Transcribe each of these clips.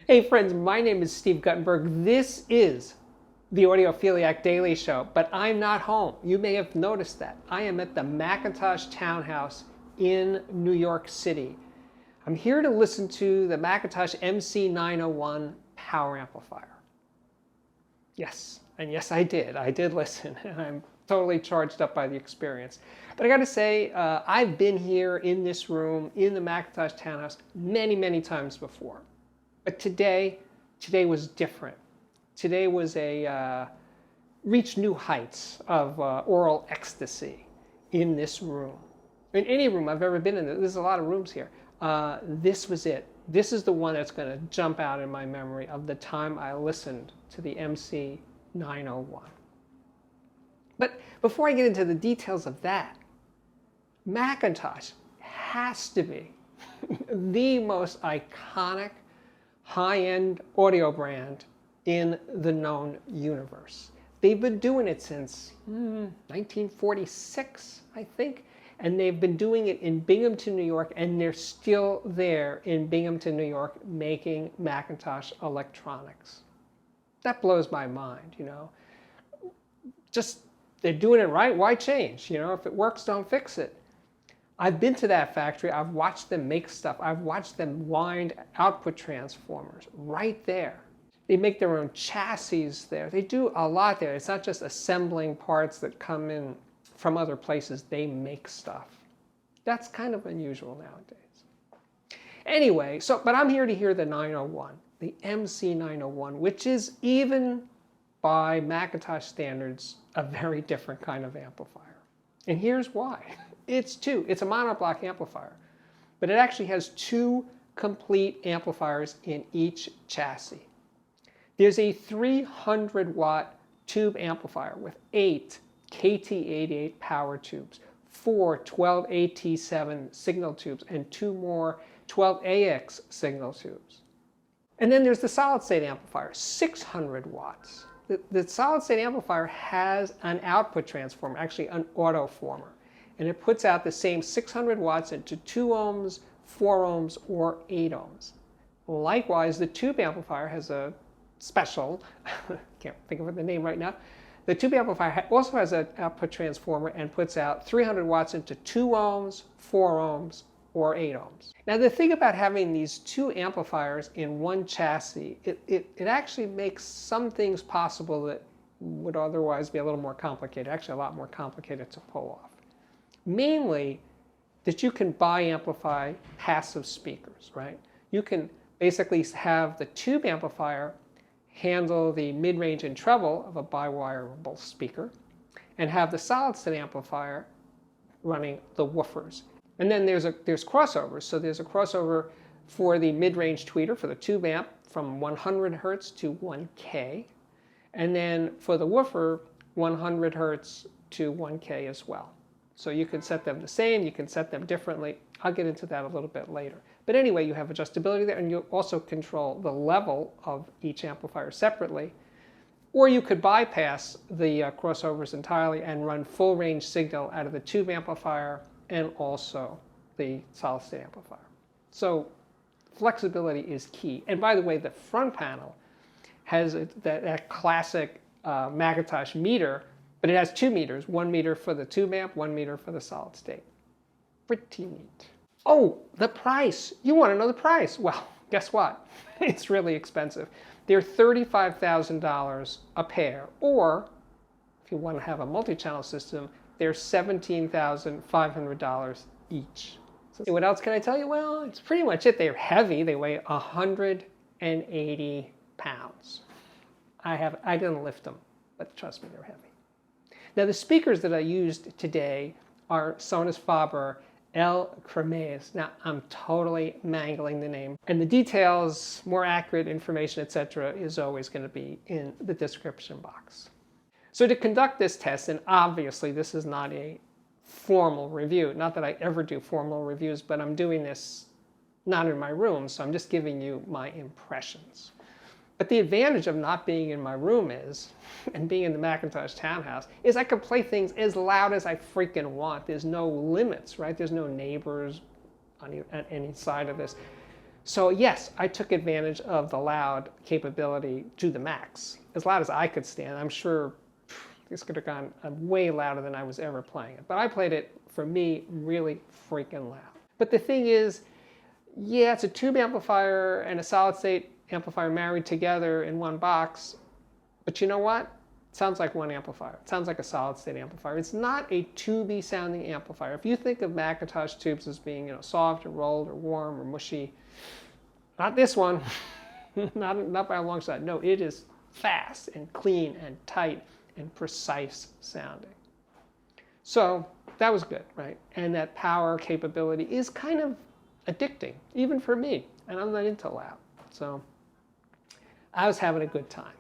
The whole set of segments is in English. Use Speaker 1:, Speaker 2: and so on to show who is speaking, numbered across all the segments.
Speaker 1: Hey friends, my name is Steve Guttenberg. This is the Audiophiliac Daily Show, but I'm not home. You may have noticed that. I am at the McIntosh Townhouse in New York City. I'm here to listen to the McIntosh MC901 power amplifier. Yes, and yes I did listen, and I'm totally charged up by the experience. But I gotta say, I've been here in this room, in the McIntosh Townhouse, many times before. But today was different. Today was reached new heights of oral ecstasy in this room. In any room I've ever been in, there's a lot of rooms here. This was it. This is the one that's going to jump out in my memory of the time I listened to the MC901. But before I get into the details of that, McIntosh has to be the most iconic high-end audio brand in the known universe. They've been doing it since 1946, I think, and they've been doing it in Binghamton, New York, and they're still there in Binghamton, New York, making McIntosh electronics. That blows my mind, you know. Just, they're doing it right, why change? You know, if it works, don't fix it. I've been to that factory, I've watched them make stuff, I've watched them wind output transformers right there. They make their own chassis there. They do a lot there. It's not just assembling parts that come in from other places, they make stuff. That's kind of unusual nowadays. Anyway, but I'm here to hear the 901, the MC901, which is even by McIntosh standards, a very different kind of amplifier. And here's why. It's a monoblock amplifier, but it actually has two complete amplifiers in each chassis. There's a 300 watt tube amplifier with 8 KT88 power tubes, 4 12AT7 signal tubes, and 2 more 12AX signal tubes. And then there's the solid state amplifier, 600 watts. The solid state amplifier has an output transformer, actually an autoformer. And it puts out the same 600 watts into 2 ohms, 4 ohms, or 8 ohms. Likewise, the tube amplifier has a special, can't think of the name right now, the tube amplifier also has an output transformer and puts out 300 watts into 2 ohms, 4 ohms, or 8 ohms. Now the thing about having these two amplifiers in one chassis, it actually makes some things possible that would otherwise be a little more complicated, actually a lot more complicated to pull off. Mainly that you can bi-amplify passive speakers, right? You can basically have the tube amplifier handle the mid-range and treble of a bi-wireable speaker and have the solid-state amplifier running the woofers. And then there's crossovers. So there's a crossover for the mid-range tweeter for the tube amp from 100 hertz to 1K. And then for the woofer, 100 hertz to 1K as well. So you can set them the same, you can set them differently. I'll get into that a little bit later. But anyway, you have adjustability there, and you also control the level of each amplifier separately. Or you could bypass the crossovers entirely and run full range signal out of the tube amplifier and also the solid state amplifier. So flexibility is key. And by the way, the front panel has that classic McIntosh meter, but it has 2 meters, 1 meter for the tube amp, 1 meter for the solid state. Pretty neat. Oh, the price. You want to know the price. Well, guess what? It's really expensive. They're $35,000 a pair, or if you want to have a multi-channel system, they're $17,500 each. So what else can I tell you? Well, it's pretty much it. They're heavy. They weigh 180 pounds. I didn't lift them, but trust me, they're heavy. Now the speakers that I used today are Sonus Faber Cremonese. Now I'm totally mangling the name, and the details, more accurate information, etc. is always going to be in the description box. So to conduct this test, and obviously this is not a formal review, not that I ever do formal reviews, but I'm doing this not in my room, so I'm just giving you my impressions. But the advantage of not being in my room is, and being in the McIntosh Townhouse, is I can play things as loud as I freaking want. There's no limits, right? There's no neighbors on any side of this. So yes, I took advantage of the loud capability to the max, as loud as I could stand. I'm sure this could have gone way louder than I was ever playing it. But I played it, for me, really freaking loud. But the thing is, yeah, it's a tube amplifier and a solid state amplifier married together in one box. But you know what? It sounds like one amplifier. It sounds like a solid state amplifier. It's not a tubey sounding amplifier. If you think of McIntosh tubes as being, soft or rolled or warm or mushy, not this one. not by a long shot. No, it is fast and clean and tight and precise sounding. So that was good, right? And that power capability is kind of addicting, even for me. And I'm not into loud. So I was having a good time.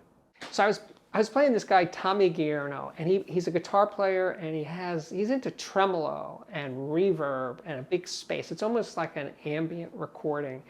Speaker 1: So I was playing this guy, Tommy Guillermo, and he's a guitar player, and he's into tremolo and reverb and a big space. It's almost like an ambient recording.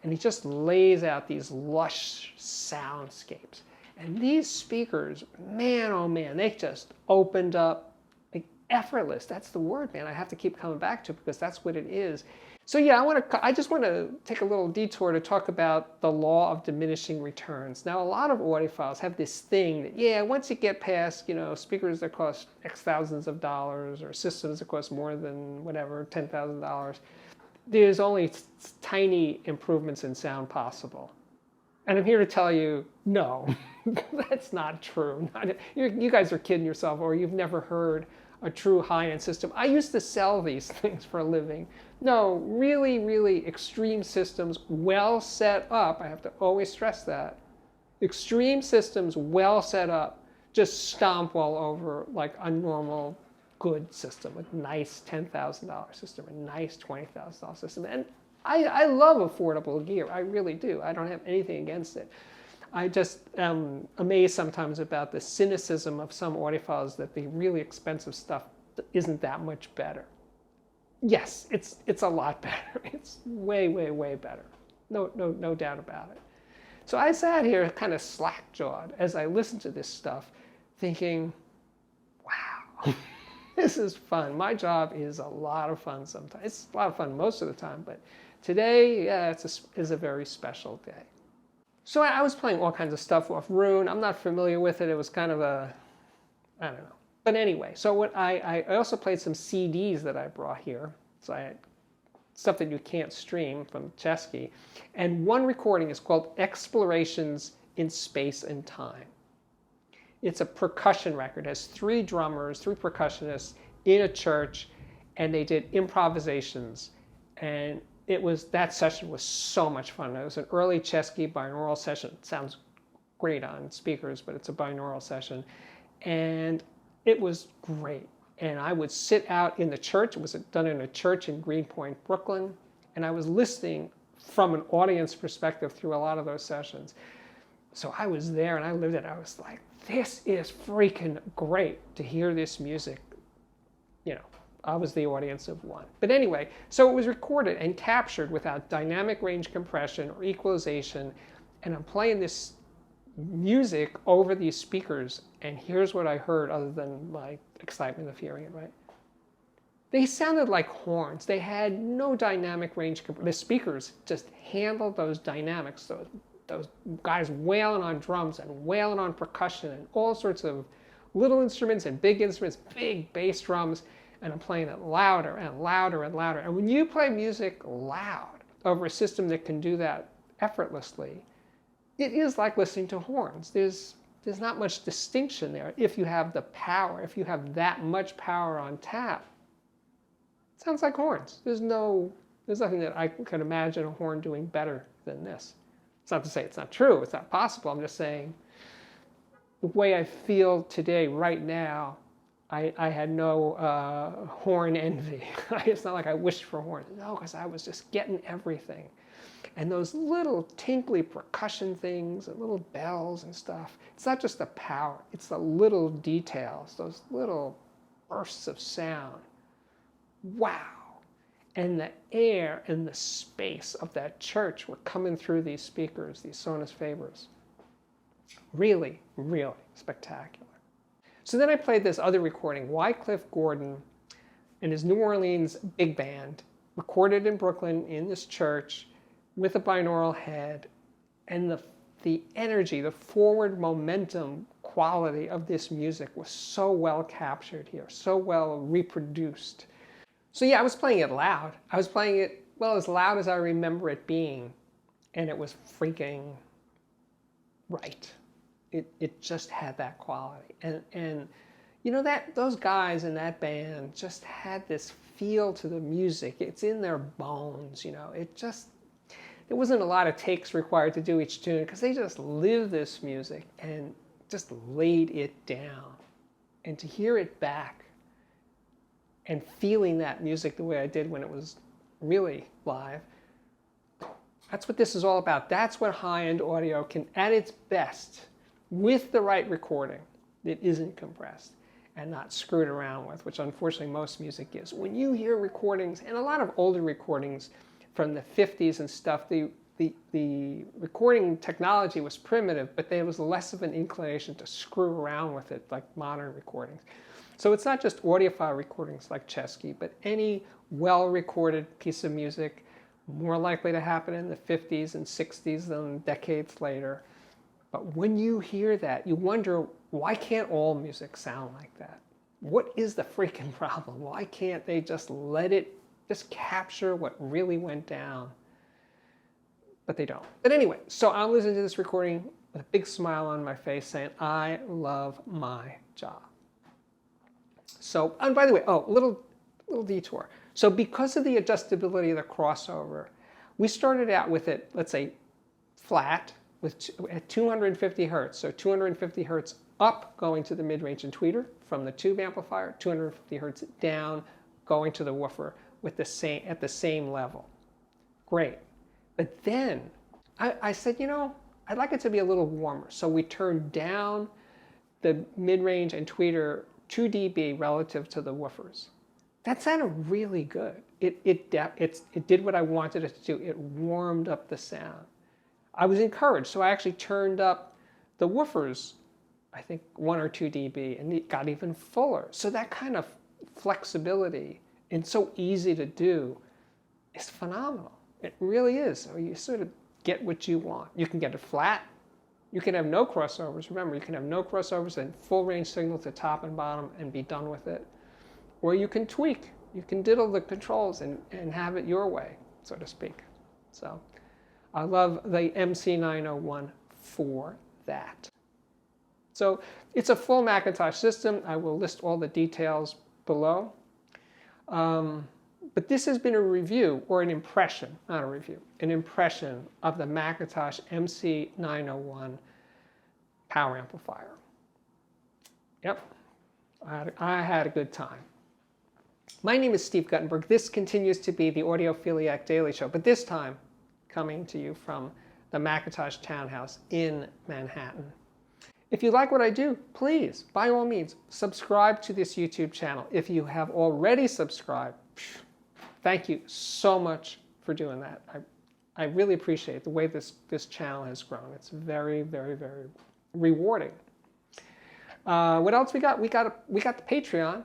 Speaker 1: And he just lays out these lush soundscapes. And these speakers, man, oh man, they just opened up, like, effortless. That's the word, man. I have to keep coming back to it because that's what it is. So yeah, I just want to take a little detour to talk about the law of diminishing returns. Now, a lot of audiophiles have this thing that, yeah, once you get past, speakers that cost X thousands of dollars or systems that cost more than whatever, $10,000, there's only tiny improvements in sound possible. And I'm here to tell you, no, that's not true. You guys are kidding yourself, or you've never heard a true high-end system. I used to sell these things for a living. No, really, really extreme systems, well set up. I have to always stress that. Extreme systems, well set up, just stomp all over like a normal good system, a nice $10,000 system, a nice $20,000 system. And I love affordable gear. I really do. I don't have anything against it. I just am amazed sometimes about the cynicism of some audiophiles that the really expensive stuff isn't that much better. Yes, it's a lot better. It's way, way, way better. No doubt about it. So I sat here kind of slack-jawed as I listened to this stuff, thinking, wow, this is fun. My job is a lot of fun sometimes. It's a lot of fun most of the time, but today, yeah, is a very special day. So I was playing all kinds of stuff off Roon. I'm not familiar with it. It was kind of I don't know. But anyway, so I also played some CDs that I brought here. So I had stuff that you can't stream from Chesky. And one recording is called Explorations in Space and Time. It's a percussion record. It has 3 drummers, 3 percussionists in a church, and they did improvisations. And that session was so much fun. It was an early Chesky binaural session. It sounds great on speakers, but it's a binaural session. And it was great. And I would sit out in the church. It was done in a church in Greenpoint, Brooklyn. And I was listening from an audience perspective through a lot of those sessions. So I was there and I lived it. I was like, this is freaking great to hear this music. I was the audience of one. But anyway, so it was recorded and captured without dynamic range compression or equalization. And I'm playing this music over these speakers. And here's what I heard other than my excitement of hearing it, right? They sounded like horns. They had no dynamic range compression. The speakers just handled those dynamics. Those guys wailing on drums and wailing on percussion and all sorts of little instruments and big instruments, big bass drums. And I'm playing it louder and louder and louder. And when you play music loud over a system that can do that effortlessly, it is like listening to horns. There's not much distinction there if you have the power, if you have that much power on tap. It sounds like horns. There's nothing that I can imagine a horn doing better than this. It's not to say it's not true, it's not possible. I'm just saying the way I feel today, right now, I had no horn envy. It's not like I wished for horns. No, because I was just getting everything. And those little tinkly percussion things and little bells and stuff, it's not just the power, it's the little details, those little bursts of sound. Wow. And the air and the space of that church were coming through these speakers, these Sonus Fabers. Really, really spectacular. So then I played this other recording, Wycliffe Gordon and his New Orleans big band, recorded in Brooklyn in this church. with a binaural head, and the energy, the forward momentum quality of this music was so well captured here, so well reproduced. So yeah, I was playing it loud. I was playing it, well, as loud as I remember it being, and it was freaking right. It just had that quality. And you know, those guys in that band just had this feel to the music. It's in their bones, you know. There wasn't a lot of takes required to do each tune because they just lived this music and just laid it down. And to hear it back and feeling that music the way I did when it was really live, that's what this is all about. That's what high-end audio can, at its best, with the right recording that isn't compressed and not screwed around with, which unfortunately most music is. When you hear recordings, and a lot of older recordings from the 50s and stuff, the recording technology was primitive, but there was less of an inclination to screw around with it like modern recordings. So it's not just audiophile recordings like Chesky, but any well-recorded piece of music, more likely to happen in the 50s and 60s than decades later. But when you hear that, you wonder, why can't all music sound like that? What is the freaking problem? Why can't they just let it just capture what really went down? But they don't. But anyway, so I listened to this recording with a big smile on my face saying, I love my job. So, and by the way, little detour. So because of the adjustability of the crossover, we started out with it, let's say, flat at 250 hertz. So 250 hertz up going to the mid-range and tweeter from the tube amplifier, 250 hertz down going to the woofer with at the same level. Great. But then I said, you know, I'd like it to be a little warmer. So we turned down the mid-range and tweeter 2 dB relative to the woofers. That sounded really good. It did what I wanted it to do. It warmed up the sound. I was encouraged, so I actually turned up the woofers, I think 1 or 2 dB, and it got even fuller. So that kind of flexibility, and so easy to do, is phenomenal. It really is. So you sort of get what you want. You can get it flat. You can have no crossovers. Remember, you can have no crossovers and full range signal to top and bottom and be done with it. Or you can tweak. You can diddle the controls and have it your way, so to speak. So I love the MC901 for that. So it's a full McIntosh system. I will list all the details below. But this has been a review, or an impression, not a review, an impression of the McIntosh MC901 power amplifier. Yep, I had a good time. My name is Steve Guttenberg. This continues to be the Audiophiliac Daily Show, but this time coming to you from the McIntosh Townhouse in Manhattan. If you like what I do, please, by all means, subscribe to this YouTube channel. If you have already subscribed, thank you so much for doing that. I really appreciate the way this channel has grown. It's very, very, very rewarding. What else we got? We got the Patreon.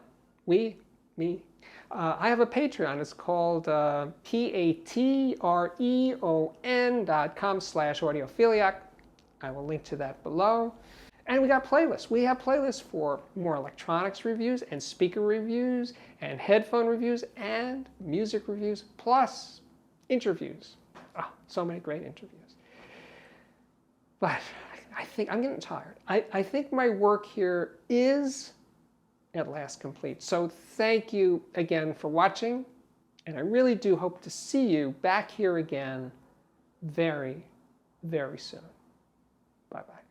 Speaker 1: I have a Patreon. It's called patreon.com/audiophiliac. I will link to that below. And we got playlists. We have playlists for more electronics reviews and speaker reviews and headphone reviews and music reviews, plus interviews. Oh, so many great interviews. But I think I'm getting tired. I think my work here is at last complete. So thank you again for watching. And I really do hope to see you back here again very, very soon. Bye-bye.